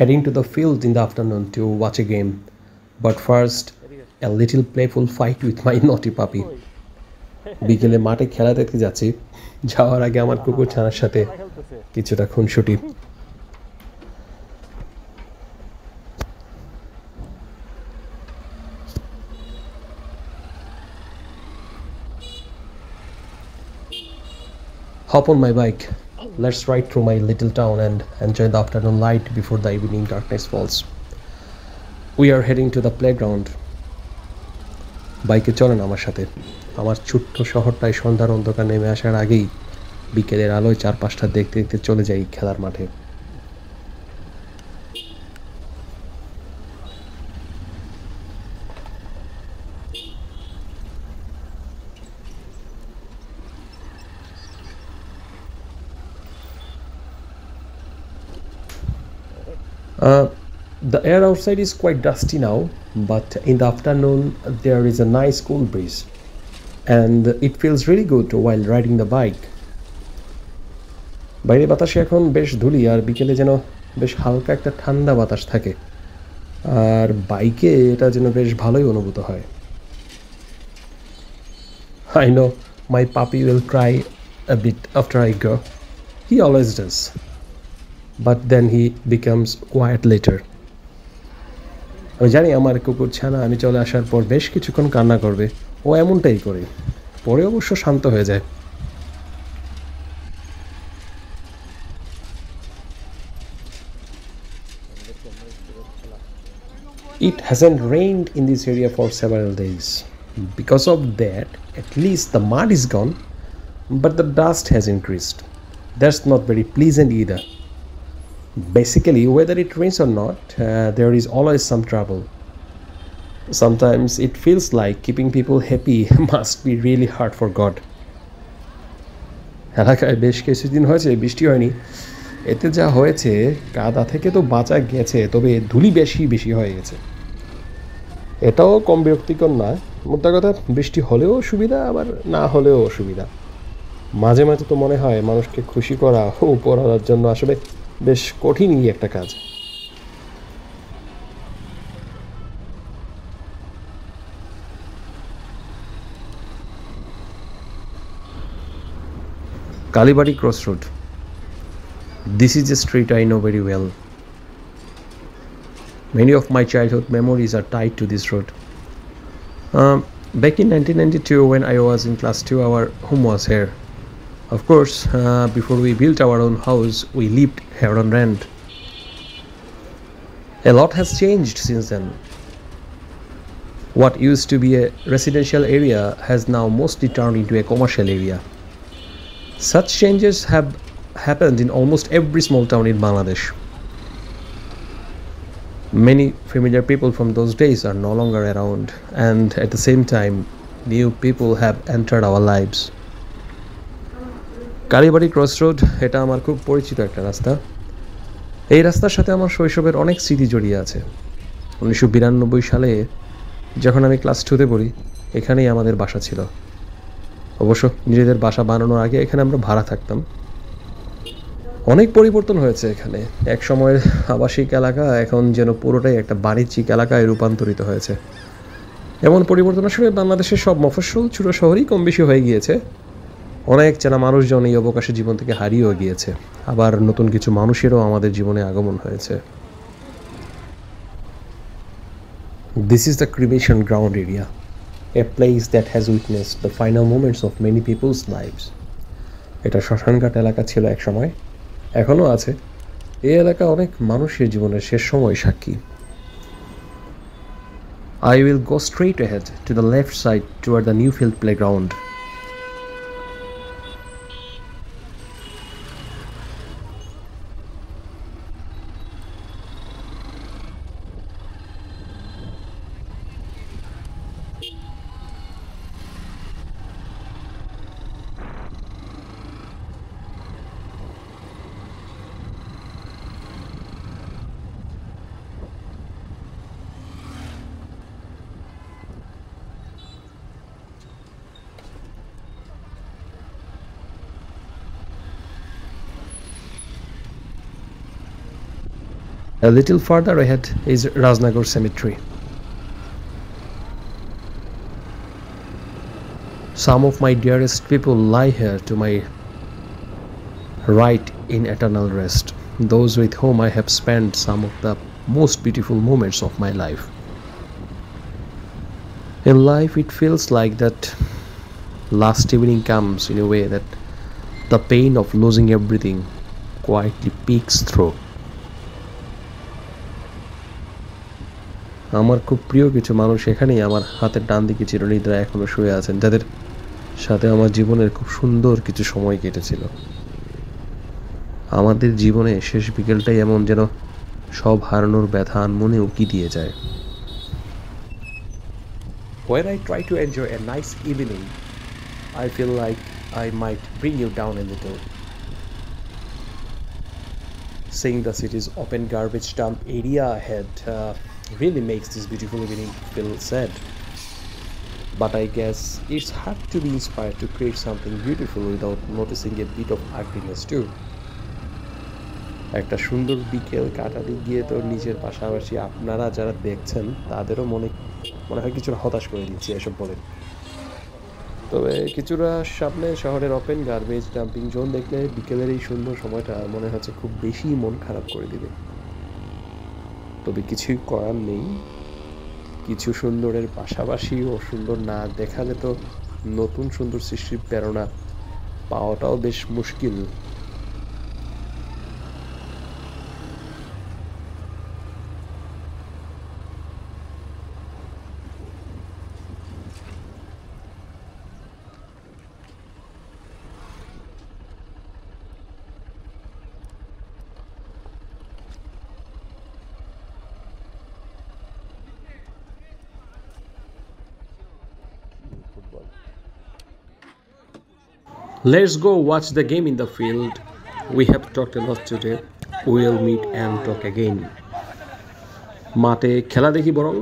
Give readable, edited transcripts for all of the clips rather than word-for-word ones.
heading to the field in the afternoon to watch a game. But first, a little playful fight with my naughty puppy. বিকেলে মাঠে খেলা দেখতে যাচ্ছি, যাওয়ার আগে আমার কুকুর ছানার সাথে কিছুটা খুনসুটি। Hop on my bike. Let's ride through my little town and enjoy the afternoon light before the evening darkness falls. We are heading to the playground. বাইকে চলেন আমার সাথে। আমার ছোট্ট শহরটায় সন্ধ্যার অন্ধকার নেমে আসার আগেই বিকেলের আলোয় চারপাশটা দেখতে দেখতে চলে যাই খেলার মাঠে। The air outside is quite dusty now, but in the afternoon there is a nice cool breeze, and it feels really good while riding the bike. বাইরে বাতাসে এখন বেশ ধুলি, আর বিকেলে যেন বেশ হালকা একটা ঠান্ডা বাতাস থাকে, আর বাইকে এটা যেন বেশ ভালোই অনুভূত হয়। I know my puppy will cry a bit after I go. He always does. But then he becomes quiet later. আমি জানি আমার কুকুর ছানা আমি চলে আসার পর বেশ কিছুক্ষণ কান্না করবে, ও এমনটাই করে, পরে অবশ্য শান্ত হয়ে যায়। It hasn't rained in this area for several days. Because of that, at least the mud is gone, but the dust has increased. That's not very pleasant either. Basically, whether it rains or not, there is always some trouble. Sometimes it feels like keeping people happy must be really hard for God. এলাকায় বেশ কিছুদিন হয়েছে বৃষ্টি হয়নি, এতে যা হয়েছে কাদা থেকে তো বাঁচা গেছে, তবে ধুলি বেশি হয়ে গেছে। এটাও কম বিরক্তিকর নয়। মোদ্দা কথা, বৃষ্টি হলেও সুবিধা, আবার না হলেও অসুবিধা। মাঝে মাঝে তো মনে হয় মানুষকে খুশি করা উপর হওয়ার জন্য আসলে বেশ কঠিনই একটা কাজ। Kalibadi Crossroad. This is a street I know very well. Many of my childhood memories are tied to this road. Back in 1992, when I was in class 2, our home was here. Of course, before we built our own house, we lived here on rent. A lot has changed since then. What used to be a residential area has now mostly turned into a commercial area. Such changes have happened in almost every small town in Bangladesh. Many familiar people from those days are no longer around, and at the same time, new people have entered our lives. Kalibari crossroad, এটা আমার খুব পরিচিত একটা রাস্তা। এই রাস্তার সাথে আমার শৈশবের অনেক স্মৃতি জড়িয়ে আছে। 1992 সালে যখন আমি ক্লাস 2-তে পড়ি, এখানেই আমাদের বাসা ছিল। অবশ্য নিজেদের বাসা বানানোর আগে এখানে আমরা ভাড়া থাকতাম। অনেক পরিবর্তন হয়েছে এখানে। এক সময়ের আবাসিক এলাকা এখন যেন পুরোটাই একটা বাণিজ্যিক এলাকায় রূপান্তরিত হয়েছে। এমন পরিবর্তন আসলে বাংলাদেশের সব মফস্বল ছোট শহরেই কম বেশি হয়ে গিয়েছে। অনেক চেনা মানুষজন এই অবকাশে জীবন থেকে হারিয়েও গিয়েছে, আবার নতুন কিছু মানুষেরও আমাদের জীবনে আগমন হয়েছে। This is the cremation ground area, a place that has witnessed the final moments of many people's lives. এটা শ্মশানঘাট এলাকা ছিল এক সময়, এখনও আছে। এই এলাকা অনেক মানুষের জীবনের শেষ সময় সাক্ষী। I will go straight ahead to the left side toward the Newfield playground. A little further ahead is Rajnagar Cemetery. Some of my dearest people lie here to my right in eternal rest, those with whom I have spent some of the most beautiful moments of my life. In life, it feels like that last evening comes in a way that the pain of losing everything quietly peeks through. আমার খুব প্রিয় কিছু মানুষ এখানেই আমার হাতের ডান দিকে চিরনিদ্রায় এখনো শুয়ে আছেন, যাদের সাথে আমার জীবনের খুব সুন্দর কিছু সময় কেটেছিল। আমাদের জীবনে শেষ বিকেলটাই এমন যেন সব হারানোর ব্যথা মনে উকি দিয়ে যায়। When I try to enjoy a nice evening, I feel like I might bring you down a little. Seeing the city's open garbage dump area ahead really makes this beautiful evening feel sad. But I guess it's hard to be inspired to create something beautiful without noticing a bit of ugliness too. একটা সুন্দর বিকেল কাটাতে গিয়ে তো নিজের পাশাপাশি আপনারা যারা দেখছেন তাদেরও মনে হয় কিছুটা হতাশ করে দিচ্ছি এসব বলে। তবে কিছুটা সামনে শহরের ওপেন গার্বেজ ডাম্পিং জোন দেখলে বিকেলের এই সুন্দর সময়টা মনে হচ্ছে খুব বেশি মন খারাপ করে দিবে। তবে কিছুই করার নেই, কিছু সুন্দরের পাশাপাশি ও সুন্দর না দেখালে তো নতুন সুন্দর সৃষ্টির প্রেরণা পাওয়াটাও বেশ মুশকিল। Let's go watch the game in the field. We have talked a lot today. We'll meet and talk again. মাঠে খেলা দেখি বরং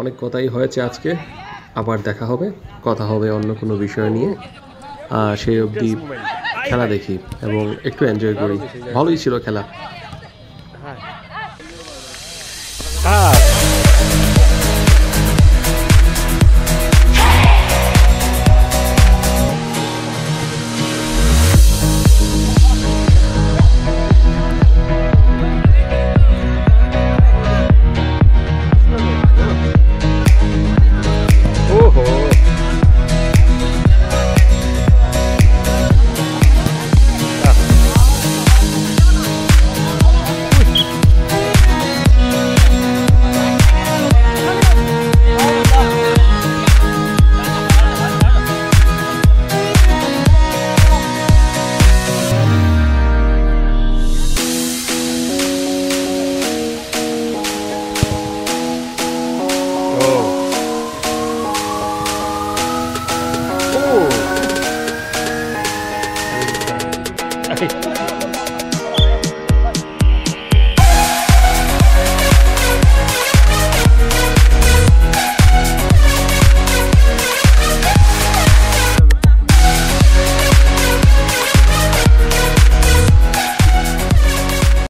অনেক কথাই হয়েছে আজকে, আবার দেখা হবে, কথা হবে অন্য কোনো বিষয় নিয়ে। সেই অবধি খেলা দেখি এবং একটু এনজয় করি। ভালোই ছিল খেলা।